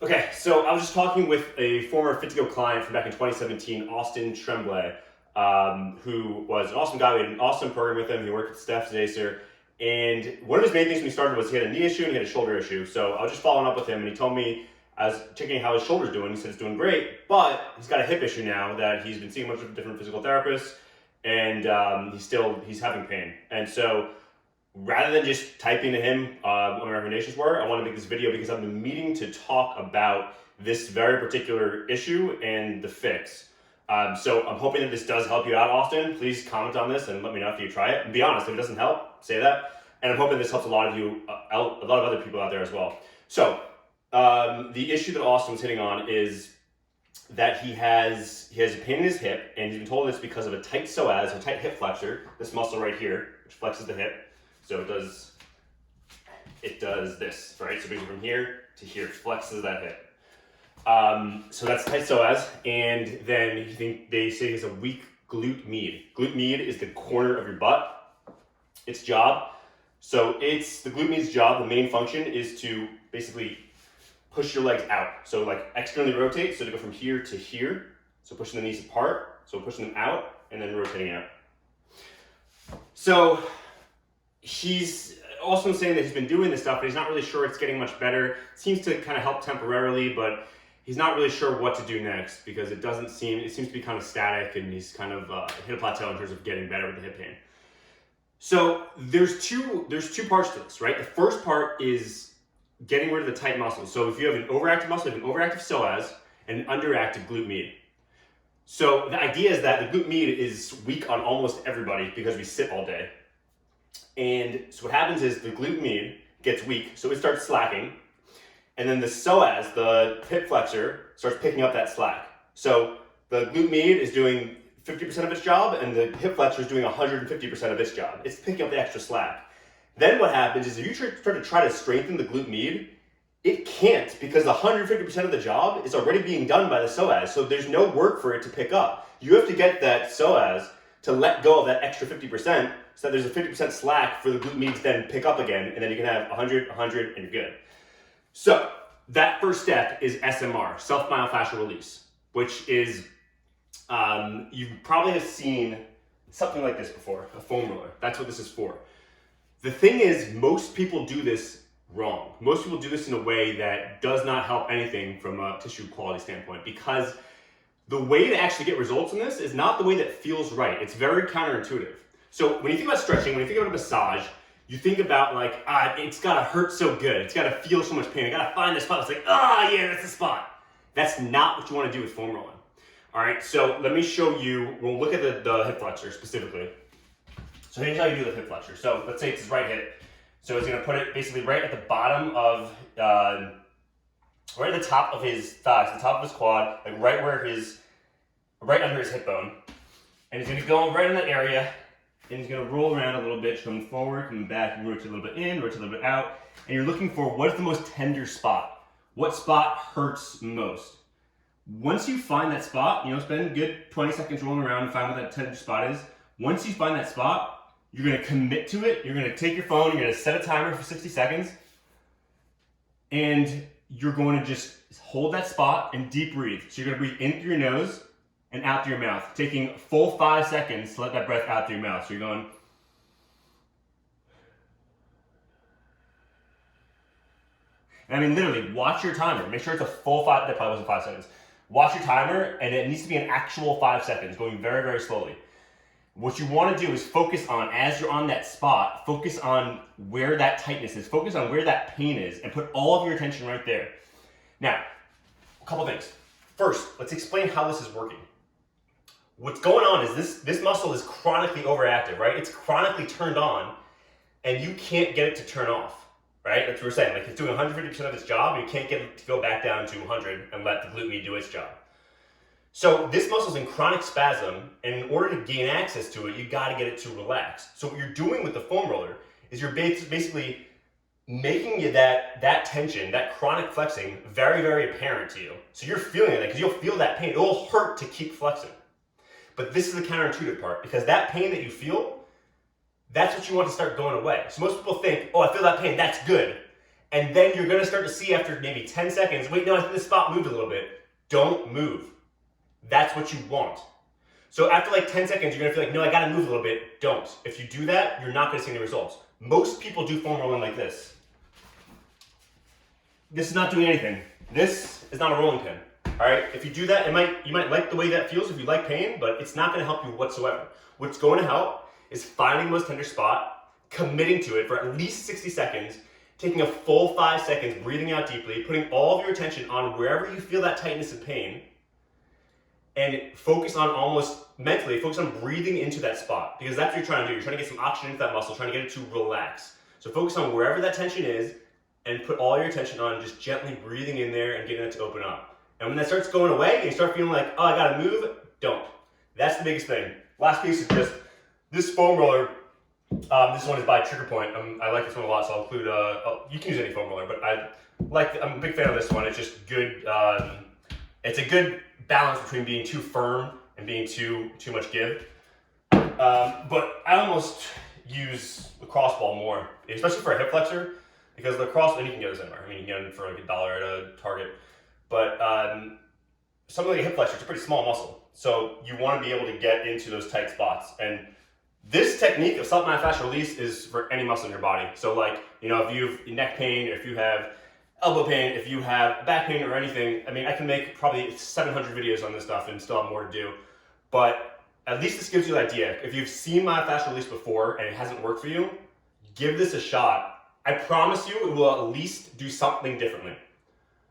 Okay, so I was just talking with a former Fit to Go client from back in 2017, Austin Tremblay, who was an awesome guy. We had an awesome program with him. He worked with Steph Zacer. And one of his main things when he started was he had a knee issue and he had a shoulder issue. So I was just following up with him, and he told me, I was checking how his shoulder's doing. He said it's doing great, but he's got a hip issue now that he's been seeing a bunch of different physical therapists, and he's having pain. And so rather than just typing to him what my recommendations were, I want to make this video because I've been meaning to talk about this very particular issue and the fix. So I'm hoping that this does help you out, Austin. Please comment on this and let me know if you try it. And be honest, if it doesn't help, say that. And I'm hoping this helps a lot of you, a lot of other people out there as well. So the issue that Austin was hitting on is that he has a pain in his hip, and he's been told this because of a tight psoas, a tight hip flexor, this muscle right here, which flexes the hip. So it does this, right? So basically from here to here, it flexes that hip. So that's tight psoas, and then they say he has a weak glute med. Glute med is the corner of your butt. Its job. So the glute med's job, the main function is to basically push your legs out. So like externally rotate, so to go from here to here. So pushing the knees apart, so pushing them out, and then rotating out. So he's also saying that he's been doing this stuff, but he's not really sure it's getting much better. It seems to kind of help temporarily, but he's not really sure what to do next because it seems to be kind of static, and he's kind of hit a plateau in terms of getting better with the hip pain. So there's two parts to this, right? The first part is getting rid of the tight muscles. So if you have an overactive muscle, you have an overactive psoas and an underactive glute med. So the idea is that the glute med is weak on almost everybody because we sit all day. And so what happens is the glute med gets weak, so it starts slacking. And then the psoas, the hip flexor, starts picking up that slack. So the glute med is doing 50% of its job, and the hip flexor is doing 150% of its job. It's picking up the extra slack. Then what happens is if you start to try to strengthen the glute med, it can't because 150% of the job is already being done by the psoas. So there's no work for it to pick up. You have to get that psoas to let go of that extra 50% so that there's a 50% slack for the glute med to then pick up again, and then you can have 100, 100, and you're good. So that first step is SMR, self-myofascial release, which is, you probably have seen something like this before, a foam roller. That's what this is for. The thing is, most people do this wrong. Most people do this in a way that does not help anything from a tissue quality standpoint, because the way to actually get results in this is not the way that feels right. It's very counterintuitive. So when you think about stretching, when you think about a massage, you think about like, it's gotta hurt so good. It's gotta feel so much pain. I gotta find the spot. It's like, yeah, that's the spot. That's not what you wanna do with foam rolling. All right, so let me show you, we'll look at the hip flexor specifically. So here's how you do the hip flexor. So let's say it's his right hip. So it's gonna put it basically right at the bottom of, right at the top of his thighs, the top of his quad, like right under his hip bone. And he's gonna go right in that area, and he's gonna roll around a little bit, coming forward, coming back, and rotate a little bit in, rotate a little bit out. And you're looking for what is the most tender spot? What spot hurts most? Once you find that spot, spend a good 20 seconds rolling around and find what that tender spot is. Once you find that spot, you're gonna commit to it. You're gonna take your phone, you're gonna set a timer for 60 seconds, and you're going to just hold that spot and deep breathe. So you're gonna breathe in through your nose and out through your mouth, taking full 5 seconds to let that breath out through your mouth. So you're going, and literally watch your timer. Make sure it's a full 5, that probably wasn't 5 seconds. Watch your timer, and it needs to be an actual 5 seconds, going very, very slowly. What you want to do is focus on, as you're on that spot, focus on where that tightness is, focus on where that pain is, and put all of your attention right there. Now, a couple things. First, let's explain how this is working. What's going on is this muscle is chronically overactive, right? It's chronically turned on, and you can't get it to turn off. Right? That's what we're saying. Like it's doing 150% of its job, and you can't get it to go back down to 100 and let the glute med do its job. So this muscle's in chronic spasm, and in order to gain access to it, you got to get it to relax. So what you're doing with the foam roller is you're basically making that tension, that chronic flexing, very, very apparent to you. So you're feeling it because you'll feel that pain. It will hurt to keep flexing. But this is the counterintuitive part, because that pain that you feel, that's what you want to start going away. So most people think, I feel that pain, that's good. And then you're gonna start to see after maybe 10 seconds, wait, no, I think this spot moved a little bit. Don't move. That's what you want. So after like 10 seconds, you're gonna feel like, no, I gotta move a little bit. Don't. If you do that, you're not gonna see any results. Most people do foam rolling like this. This is not doing anything. This is not a rolling pin. All right, if you do that, you might like the way that feels if you like pain, but it's not gonna help you whatsoever. What's going to help is finding the most tender spot, committing to it for at least 60 seconds, taking a full 5 seconds, breathing out deeply, putting all of your attention on wherever you feel that tightness and pain, and focus on almost mentally, focus on breathing into that spot, because that's what you're trying to do. You're trying to get some oxygen into that muscle, trying to get it to relax. So focus on wherever that tension is, and put all your attention on just gently breathing in there and getting it to open up. And when that starts going away and you start feeling like, oh, I gotta move, don't. That's the biggest thing. Last piece is just this foam roller. This one is by Trigger Point. I like this one a lot, so I'll include, you can use any foam roller, but I'm a big fan of this one. It's just good, it's a good balance between being too firm and being too much give. But I almost use lacrosse ball more, especially for a hip flexor, because lacrosse, and you can get this anywhere. I mean, you can get them for like $1 at a Target. But something like a hip flexor, it's a pretty small muscle. So you want to be able to get into those tight spots. And this technique of self-myofascial release is for any muscle in your body. So like, you know, if you have neck pain, if you have elbow pain, if you have back pain or anything, I mean, I can make probably 700 videos on this stuff and still have more to do. But at least this gives you an idea. If you've seen myofascial release before and it hasn't worked for you, give this a shot. I promise you it will at least do something differently.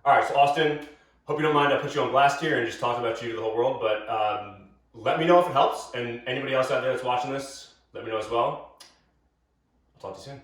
All right, so Austin, hope you don't mind I put you on blast here and just talk about you to the whole world, but let me know if it helps, and anybody else out there that's watching this, let me know as well. I'll talk to you soon.